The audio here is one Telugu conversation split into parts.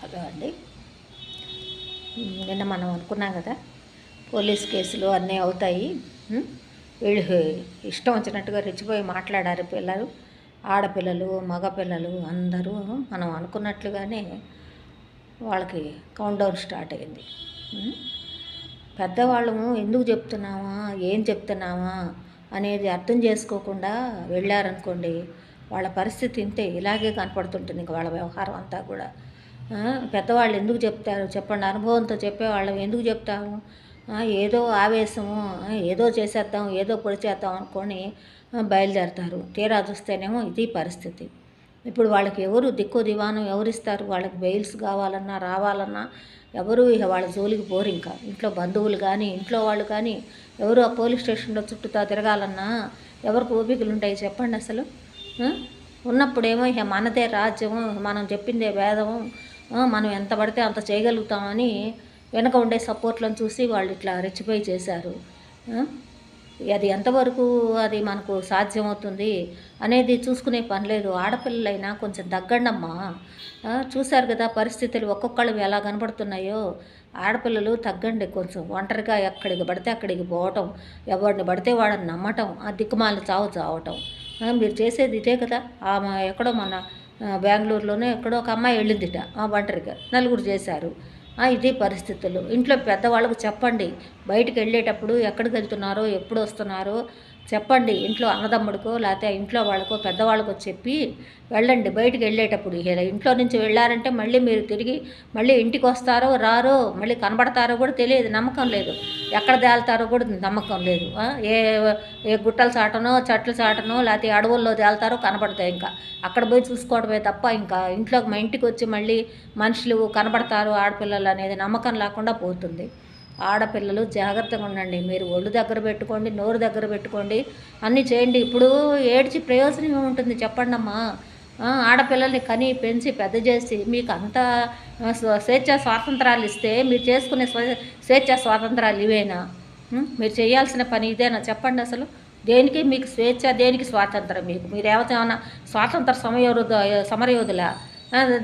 హలో అండి. నిన్న మనం అనుకున్నాం కదా, పోలీస్ కేసులు అన్నీ అవుతాయి. వీళ్ళు ఇష్టం వచ్చినట్టుగా రెచ్చిపోయి మాట్లాడారు పిల్లలు, ఆడపిల్లలు, మగపిల్లలు అందరూ. మనం అనుకున్నట్లుగానే వాళ్ళకి కౌంట్ డౌన్ స్టార్ట్ అయింది. పెద్దవాళ్ళము ఎందుకు చెప్తున్నామా, ఏం చెప్తున్నామా అనేది అర్థం చేసుకోకుండా వెళ్ళారనుకోండి, వాళ్ళ పరిస్థితి ఇంతే, ఇలాగే కనపడుతుంటుంది ఇంక వాళ్ళ వ్యవహారం అంతా కూడా. పెద్దవాళ్ళు ఎందుకు చెప్తారు చెప్పండి, అనుభవంతో చెప్పేవాళ్ళం ఎందుకు చెప్తాము? ఏదో ఆవేశము, ఏదో చేసేద్దాం, ఏదో పొడి చేద్దాం అనుకొని బయలుదేరతారు. తీరా చూస్తేనేమో ఇది పరిస్థితి. ఇప్పుడు వాళ్ళకి ఎవరు దిక్కు దివానం ఎవరిస్తారు? వాళ్ళకి బెయిల్స్ కావాలన్నా రావాలన్నా ఎవరు ఇక వాళ్ళ జోలికి పోరు. ఇంకా ఇంట్లో బంధువులు కానీ ఇంట్లో వాళ్ళు కానీ ఎవరు ఆ పోలీస్ స్టేషన్లో చుట్టూతా తిరగాలన్నా ఎవరికి ఓపికలు ఉంటాయి చెప్పండి అసలు? ఉన్నప్పుడేమో ఇక మనదే రాజ్యము, మనం చెప్పిందే వేదము, మనం ఎంత పడితే అంత చేయగలుగుతామని వెనక ఉండే సపోర్ట్లను చూసి వాళ్ళు ఇట్లా రెచ్చిపోయి చేశారు. అది ఎంతవరకు అది మనకు సాధ్యమవుతుంది అనేది చూసుకునే పని లేదు. ఆడపిల్లలైనా కొంచెం తగ్గండమ్మా. చూశారు కదా పరిస్థితులు ఒక్కొక్కళ్ళు ఎలా కనబడుతున్నాయో. ఆడపిల్లలు తగ్గండి కొంచెం. ఒంటరిగా ఎక్కడికి పడితే అక్కడికి పోవటం, ఎవరిని పడితే వాడిని నమ్మటం, ఆ దిక్కుమాలిన చావు చావటం. మీరు చేసేది ఇదే కదా. ఆమె ఎక్కడో మన బెంగళూరులోనే ఎక్కడో ఒక అమ్మాయి వెళ్ళిందిట ఒంటరిగా, నలుగురు చేశారు. ఇది పరిస్థితులు. ఇంట్లో పెద్దవాళ్ళకు చెప్పండి, బయటికి వెళ్ళేటప్పుడు ఎక్కడికి వెళ్తున్నారో ఎప్పుడు వస్తున్నారో చెప్పండి. ఇంట్లో అన్నదమ్ముడికో లేకపోతే ఇంట్లో వాళ్ళకో పెద్దవాళ్ళకో చెప్పి వెళ్ళండి బయటికి వెళ్ళేటప్పుడు. ఇంట్లో నుంచి వెళ్ళారంటే మళ్ళీ మీరు తిరిగి మళ్ళీ ఇంటికి వస్తారో రారో, మళ్ళీ కనబడతారో కూడా తెలియదు, నమ్మకం లేదు. ఎక్కడ తేలుతారో కూడా నమ్మకం లేదు. ఏ గుట్టల చాటనో చెట్ల చాటనో లేకపోతే అడవుల్లో తేలుతారో కనబడతాయి. ఇంకా అక్కడ పోయి చూసుకోవడమే తప్ప ఇంకా ఇంట్లోకి మా ఇంటికి వచ్చి మళ్ళీ మనుషులు కనబడతారు ఆడపిల్లలు అనేది నమ్మకం లేకుండా పోతుంది. ఆడపిల్లలు జాగ్రత్తగా ఉండండి. మీరు ఒళ్ళు దగ్గర పెట్టుకోండి, నోరు దగ్గర పెట్టుకోండి, అన్నీ చేయండి. ఇప్పుడు ఏడ్చి ప్రయోజనం ఏముంటుంది చెప్పండి అమ్మా? ఆడపిల్లల్ని కని పెంచి పెద్ద చేసి మీకు అంత స్వేచ్ఛా స్వాతంత్రాలు ఇస్తే మీరు చేసుకునే స్వేచ్ఛా స్వాతంత్రాలు ఇవేనా? మీరు చేయాల్సిన పని ఇదేనా చెప్పండి అసలు? దేనికి మీకు స్వేచ్ఛ, దేనికి స్వాతంత్రం? మీరు ఏమైనా స్వాతంత్ర సమరయోధులా?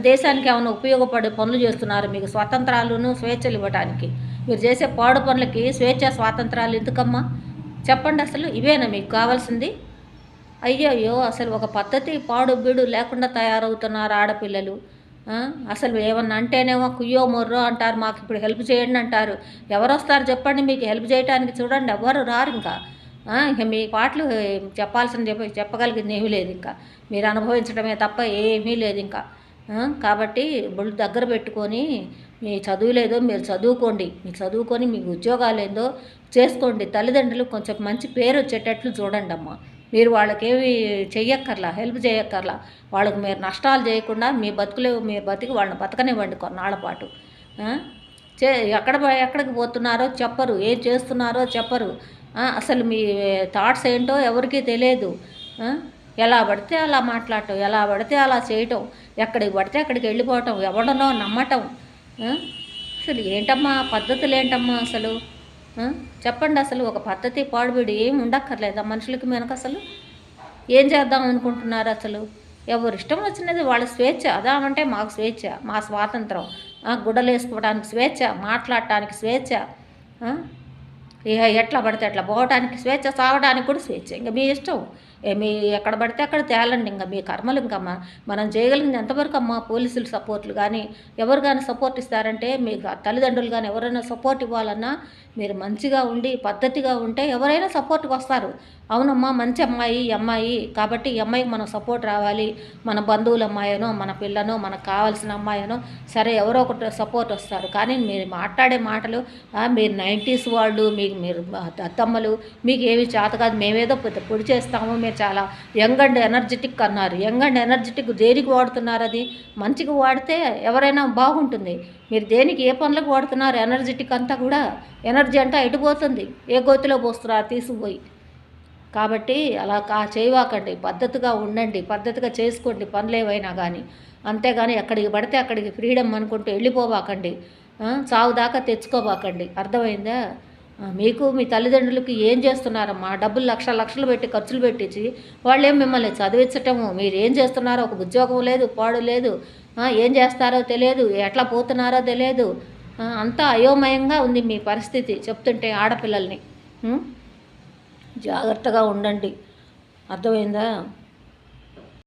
దేశానికి ఏమైనా ఉపయోగపడే పనులు చేస్తున్నారు? మీకు స్వాతంత్రాలను స్వేచ్ఛలు ఇవ్వడానికి మీరు చేసే పాడు పనులకి స్వేచ్ఛ స్వాతంత్రాలు ఎందుకమ్మా చెప్పండి అసలు? ఇవేనా మీకు కావాల్సింది? అయ్యో అసలు ఒక పద్ధతి పాడు బీడు లేకుండా తయారవుతున్నారు ఆడపిల్లలు. అసలు ఏమన్నా అంటేనేమో కుయ్యో మొర్రో అంటారు, మాకు ఇప్పుడు హెల్ప్ చేయండి అంటారు. ఎవరు వస్తారు చెప్పండి మీకు హెల్ప్ చేయడానికి? చూడండి ఎవరు రారు. ఇంకా మీ పాటలు చెప్పగలిగింది ఏమీ లేదు. ఇంకా మీరు అనుభవించడమే తప్ప ఏమీ లేదు ఇంకా. కాబట్టి బళ్ళు దగ్గర పెట్టుకొని మీ చదువులేదో మీరు చదువుకోండి, మీకు చదువుకొని మీకు ఉద్యోగాలు ఏందో చేసుకోండి. తల్లిదండ్రులు కొంచెం మంచి పేరు వచ్చేటట్లు చూడండి అమ్మ. మీరు వాళ్ళకేమి చెయ్యక్కర్లా, హెల్ప్ చేయక్కర్లా. వాళ్ళకి మీరు నష్టాలు చేయకుండా మీరు బతికి వాళ్ళని బతకనివ్వండి కొన్నాళ్ళ పాటు. ఎక్కడికి పోతున్నారో చెప్పరు, ఏం చేస్తున్నారో చెప్పరు. అసలు మీ థాట్స్ ఏంటో ఎవరికీ తెలియదు. ఎలా పడితే అలా మాట్లాడటం, ఎలా పడితే అలా చేయటం, ఎక్కడికి పడితే అక్కడికి వెళ్ళిపోవటం, ఎవడనో నమ్మటం. అసలు ఏంటమ్మా పద్ధతులు ఏంటమ్మా అసలు? చెప్పండి అసలు. ఒక పద్ధతి పాడుబడి ఏమి ఉండక్కర్లేదా మనుషులకి? మనకు అసలు ఏం చేద్దాం అనుకుంటున్నారు అసలు? ఎవరు ఇష్టం వచ్చినది వాళ్ళ స్వేచ్ఛ. అదామంటే మాకు స్వేచ్ఛ, మా స్వాతంత్రం. గుడ్డలు వేసుకోవడానికి స్వేచ్ఛ, మాట్లాడటానికి స్వేచ్ఛ, ఎట్లా పడితే అట్లా పోవడానికి స్వేచ్ఛ, సావడానికి కూడా స్వేచ్ఛ. ఇంకా మీ ఇష్టం. మీ ఎక్కడ పడితే అక్కడ తేలండి. ఇంకా మీ కర్మలు. ఇంకా మనం చేయగలిగింది ఎంతవరకు అమ్మా? పోలీసులు సపోర్ట్లు కానీ ఎవరు కానీ సపోర్ట్ ఇస్తారంటే, మీకు తల్లిదండ్రులు కానీ ఎవరైనా సపోర్ట్ ఇవ్వాలన్నా మీరు మంచిగా ఉండి పద్ధతిగా ఉంటే ఎవరైనా సపోర్ట్కి వస్తారు. అవునమ్మా మంచి అమ్మాయి కాబట్టి ఈ అమ్మాయికి మనం సపోర్ట్ రావాలి, మన బంధువుల అమ్మాయనో మన పిల్లనో మనకు కావాల్సిన అమ్మాయనో సరే ఎవరో ఒకటి సపోర్ట్ వస్తారు. కానీ మీరు మాట్లాడే మాటలు మీరు 90s వాళ్ళు, మీరు అత్తమ్మలు, మీకు ఏమి చేత కాదు, మేమేదో పొడి చేస్తాము, మీరు చాలా యంగ్ అండ్ ఎనర్జెటిక్ అన్నారు. యంగ్ అండ్ ఎనర్జెటిక్ దేనికి వాడుతున్నారు? అది మంచిగా వాడితే ఎవరైనా బాగుంటుంది. మీరు దేనికి ఏ పనులకు వాడుతున్నారు? ఎనర్జెటిక్ అంతా కూడా ఎనర్జీ అంతా ఎటుపోతుంది, ఏ గోతిలో పోస్తున్నారు తీసుకుపోయి. కాబట్టి అలా చేయవాకండి. పద్ధతిగా ఉండండి, పద్ధతిగా చేసుకోండి పనులు ఏవైనా కానీ. అంతేగాని ఎక్కడికి పడితే అక్కడికి ఫ్రీడమ్ అనుకుంటూ వెళ్ళిపోవాకండి. చావు దాకా తెచ్చుకోవాకండి. అర్థమైందా? మీకు మీ తల్లిదండ్రులకి ఏం చేస్తున్నారమ్మా? డబ్బులు లక్షలు పెట్టి ఖర్చులు పెట్టించి వాళ్ళేం మిమ్మల్ని చదివించటము, మీరు ఏం చేస్తున్నారో ఒక ఉద్యోగం లేదు, పాడు లేదు. ఏం చేస్తారో తెలియదు, ఎట్లా పోతున్నారో తెలియదు. అంతా అయోమయంగా ఉంది మీ పరిస్థితి చెప్తుంటే ఆడపిల్లల్ని. జాగ్రత్తగా ఉండండి, అర్థమైందా?